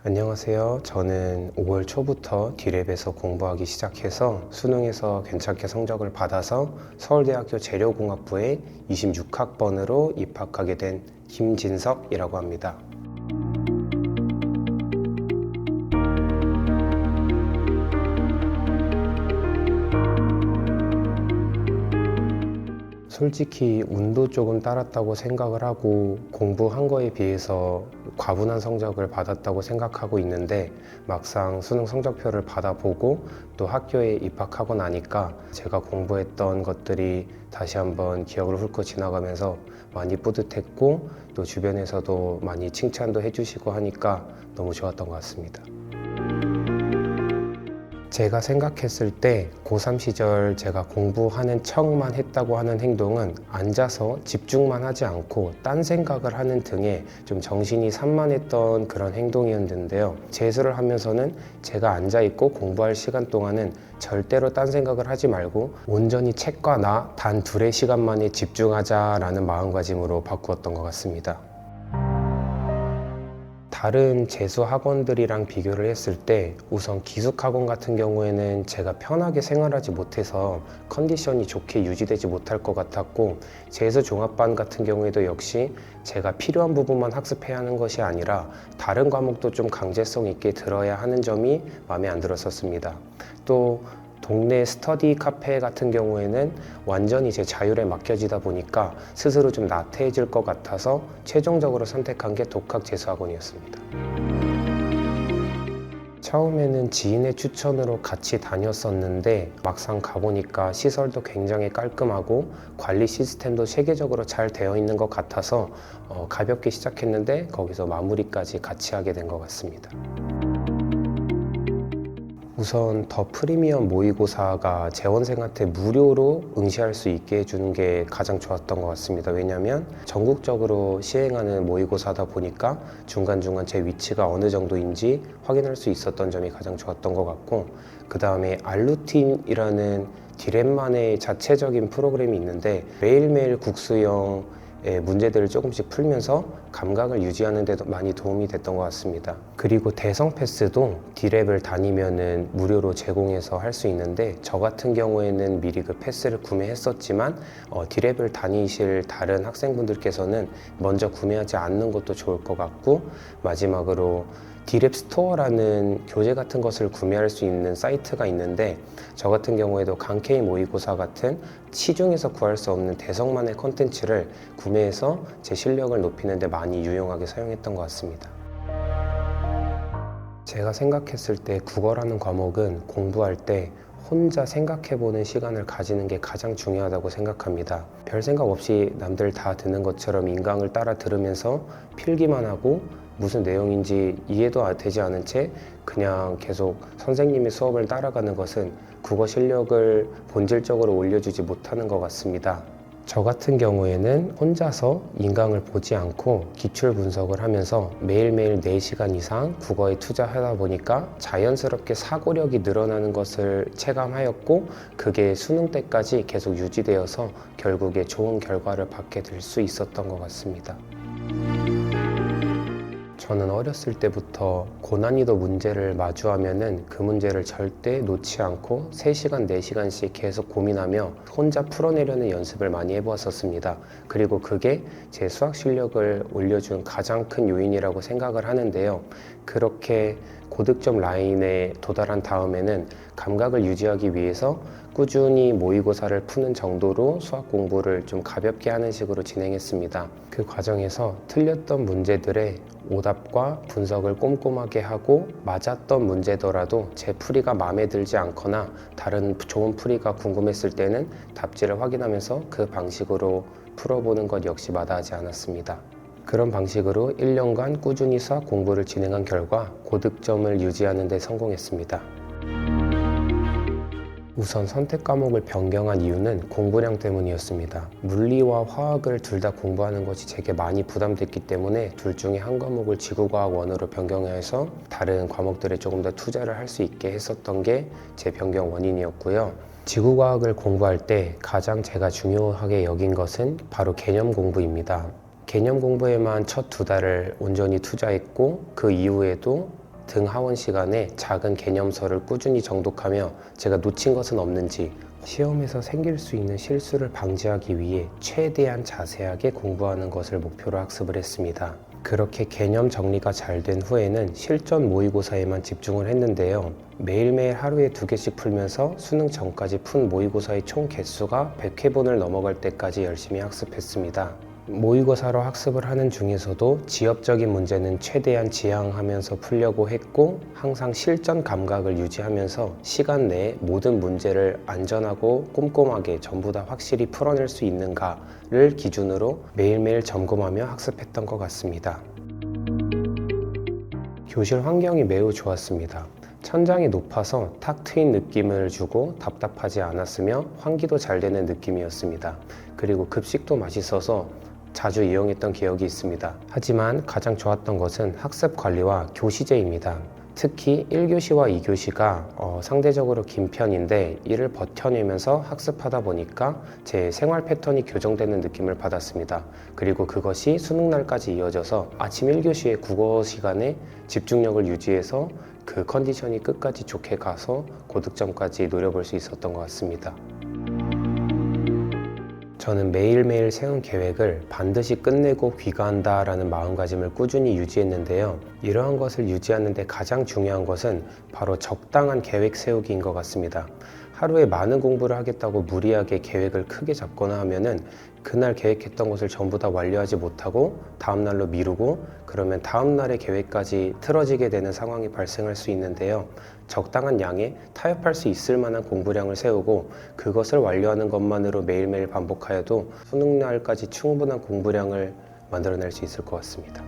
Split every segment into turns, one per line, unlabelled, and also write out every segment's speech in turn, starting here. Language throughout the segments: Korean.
안녕하세요. 저는 5월 초부터 D랩에서 공부하기 시작해서 수능에서 괜찮게 성적을 받아서 서울대학교 재료공학부에 26학번으로 입학하게 된 김진석이라고 합니다. 솔직히 운도 조금 따랐다고 생각을 하고 공부한 거에 비해서 과분한 성적을 받았다고 생각하고 있는데, 막상 수능 성적표를 받아보고 또 학교에 입학하고 나니까 제가 공부했던 것들이 다시 한번 기억을 훑고 지나가면서 많이 뿌듯했고, 또 주변에서도 많이 칭찬도 해주시고 하니까 너무 좋았던 것 같습니다. 제가 생각했을 때 고3 시절 제가 공부하는 척만 했다고 하는 행동은 앉아서 집중만 하지 않고 딴 생각을 하는 등의 좀 정신이 산만했던 그런 행동이었는데요. 재수를 하면서는 제가 앉아있고 공부할 시간 동안은 절대로 딴 생각을 하지 말고 온전히 책과 나 단 둘의 시간만에 집중하자라는 마음가짐으로 바꾸었던 것 같습니다. 다른 재수 학원들이랑 비교를 했을 때 우선 기숙학원 같은 경우에는 제가 편하게 생활하지 못해서 컨디션이 좋게 유지되지 못할 것 같았고, 재수 종합반 같은 경우에도 역시 제가 필요한 부분만 학습해야 하는 것이 아니라 다른 과목도 좀 강제성 있게 들어야 하는 점이 마음에 안 들었었습니다. 또 동네 스터디 카페 같은 경우에는 완전히 제 자율에 맡겨지다 보니까 스스로 좀 나태해질 것 같아서 최종적으로 선택한 게 독학 재수학원이었습니다. 처음에는 지인의 추천으로 같이 다녔었는데 막상 가보니까 시설도 굉장히 깔끔하고 관리 시스템도 체계적으로 잘 되어 있는 것 같아서 가볍게 시작했는데 거기서 마무리까지 같이 하게 된 것 같습니다. 우선 더 프리미엄 모의고사가 재원생한테 무료로 응시할 수 있게 해주는 게 가장 좋았던 것 같습니다. 왜냐하면 전국적으로 시행하는 모의고사다 보니까 중간중간 제 위치가 어느 정도인지 확인할 수 있었던 점이 가장 좋았던 것 같고, 그 다음에 알루틴이라는 디랩만의 자체적인 프로그램이 있는데 매일매일 국수형 문제들을 조금씩 풀면서 감각을 유지하는 데도 많이 도움이 됐던 것 같습니다. 그리고 대성 패스도 D랩을 다니면은 무료로 제공해서 할 수 있는데, 저 같은 경우에는 미리 그 패스를 구매했었지만 D랩을 다니실 다른 학생분들께서는 먼저 구매하지 않는 것도 좋을 것 같고, 마지막으로 D랩 스토어라는 교재 같은 것을 구매할 수 있는 사이트가 있는데, 저 같은 경우에도 강케이 모의고사 같은 시중에서 구할 수 없는 대성만의 콘텐츠를 구매해서 제 실력을 높이는 데 많이 유용하게 사용했던 것 같습니다. 제가 생각했을 때 국어라는 과목은 공부할 때 혼자 생각해보는 시간을 가지는 게 가장 중요하다고 생각합니다. 별 생각 없이 남들 다 듣는 것처럼 인강을 따라 들으면서 필기만 하고 무슨 내용인지 이해도 되지 않은 채 그냥 계속 선생님의 수업을 따라가는 것은 국어 실력을 본질적으로 올려주지 못하는 것 같습니다. 저 같은 경우에는 혼자서 인강을 보지 않고 기출 분석을 하면서 매일매일 4시간 이상 국어에 투자하다 보니까 자연스럽게 사고력이 늘어나는 것을 체감하였고, 그게 수능 때까지 계속 유지되어서 결국에 좋은 결과를 받게 될 수 있었던 것 같습니다. 저는 어렸을 때부터 고난이도 문제를 마주하면은 그 문제를 절대 놓지 않고 3시간, 4시간씩 계속 고민하며 혼자 풀어내려는 연습을 많이 해보았었습니다. 그리고 그게 제 수학 실력을 올려준 가장 큰 요인이라고 생각을 하는데요. 그렇게 고득점 라인에 도달한 다음에는 감각을 유지하기 위해서 꾸준히 모의고사를 푸는 정도로 수학 공부를 좀 가볍게 하는 식으로 진행했습니다. 그 과정에서 틀렸던 문제들의 오답과 분석을 꼼꼼하게 하고, 맞았던 문제더라도 제 풀이가 마음에 들지 않거나 다른 좋은 풀이가 궁금했을 때는 답지를 확인하면서 그 방식으로 풀어보는 것 역시 마다하지 않았습니다. 그런 방식으로 1년간 꾸준히 수학 공부를 진행한 결과 고득점을 유지하는 데 성공했습니다. 우선 선택 과목을 변경한 이유는 공부량 때문이었습니다. 물리와 화학을 둘 다 공부하는 것이 제게 많이 부담됐기 때문에 둘 중에 한 과목을 지구과학 원으로 변경해서 다른 과목들에 조금 더 투자를 할 수 있게 했었던 게 제 변경 원인이었고요. 지구과학을 공부할 때 가장 제가 중요하게 여긴 것은 바로 개념 공부입니다. 개념 공부에만 첫 2달을 온전히 투자했고, 그 이후에도 등 하원 시간에 작은 개념서를 꾸준히 정독하며 제가 놓친 것은 없는지, 시험에서 생길 수 있는 실수를 방지하기 위해 최대한 자세하게 공부하는 것을 목표로 학습을 했습니다. 그렇게 개념 정리가 잘 된 후에는 실전 모의고사에만 집중을 했는데요. 매일매일 하루에 2개씩 풀면서 수능 전까지 푼 모의고사의 총 개수가 100회분을 넘어갈 때까지 열심히 학습했습니다. 모의고사로 학습을 하는 중에서도 지엽적인 문제는 최대한 지향하면서 풀려고 했고, 항상 실전 감각을 유지하면서 시간 내에 모든 문제를 안전하고 꼼꼼하게 전부 다 확실히 풀어낼 수 있는가를 기준으로 매일매일 점검하며 학습했던 것 같습니다. 교실 환경이 매우 좋았습니다. 천장이 높아서 탁 트인 느낌을 주고 답답하지 않았으며 환기도 잘 되는 느낌이었습니다. 그리고 급식도 맛있어서 자주 이용했던 기억이 있습니다. 하지만 가장 좋았던 것은 학습 관리와 교시제입니다. 특히 1교시와 2교시가 상대적으로 긴 편인데 이를 버텨내면서 학습하다 보니까 제 생활 패턴이 교정되는 느낌을 받았습니다. 그리고 그것이 수능날까지 이어져서 아침 1교시의 국어 시간에 집중력을 유지해서 그 컨디션이 끝까지 좋게 가서 고득점까지 노려볼 수 있었던 것 같습니다. 저는 매일매일 세운 계획을 반드시 끝내고 귀가한다라는 마음가짐을 꾸준히 유지했는데요. 이러한 것을 유지하는 데 가장 중요한 것은 바로 적당한 계획 세우기인 것 같습니다. 하루에 많은 공부를 하겠다고 무리하게 계획을 크게 잡거나 하면은 그날 계획했던 것을 전부 다 완료하지 못하고 다음날로 미루고, 그러면 다음날의 계획까지 틀어지게 되는 상황이 발생할 수 있는데요. 적당한 양에 타협할 수 있을 만한 공부량을 세우고 그것을 완료하는 것만으로 매일매일 반복하여도 수능날까지 충분한 공부량을 만들어낼 수 있을 것 같습니다.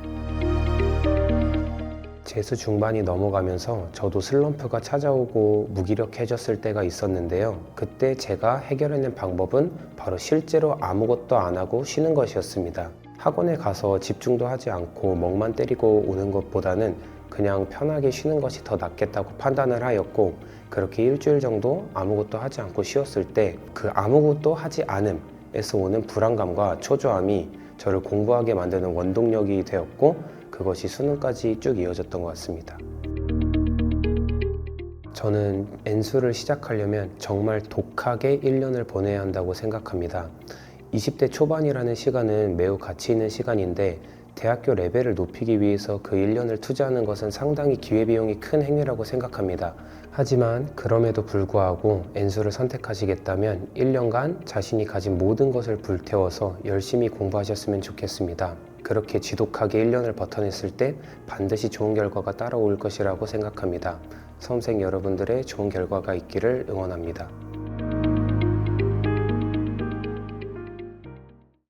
재수 중반이 넘어가면서 저도 슬럼프가 찾아오고 무기력해졌을 때가 있었는데요. 그때 제가 해결해낸 방법은 바로 실제로 아무것도 안 하고 쉬는 것이었습니다. 학원에 가서 집중도 하지 않고 멍만 때리고 오는 것보다는 그냥 편하게 쉬는 것이 더 낫겠다고 판단을 하였고, 그렇게 일주일 정도 아무것도 하지 않고 쉬었을 때 그 아무것도 하지 않음에서 오는 불안감과 초조함이 저를 공부하게 만드는 원동력이 되었고, 그것이 수능까지 쭉 이어졌던 것 같습니다. 저는 N수를 시작하려면 정말 독하게 1년을 보내야 한다고 생각합니다. 20대 초반이라는 시간은 매우 가치 있는 시간인데 대학교 레벨을 높이기 위해서 그 1년을 투자하는 것은 상당히 기회비용이 큰 행위라고 생각합니다. 하지만 그럼에도 불구하고 N수를 선택하시겠다면 1년간 자신이 가진 모든 것을 불태워서 열심히 공부하셨으면 좋겠습니다. 그렇게 지독하게 1년을 버텨냈을 때 반드시 좋은 결과가 따라올 것이라고 생각합니다. 수험생 여러분들의 좋은 결과가 있기를 응원합니다.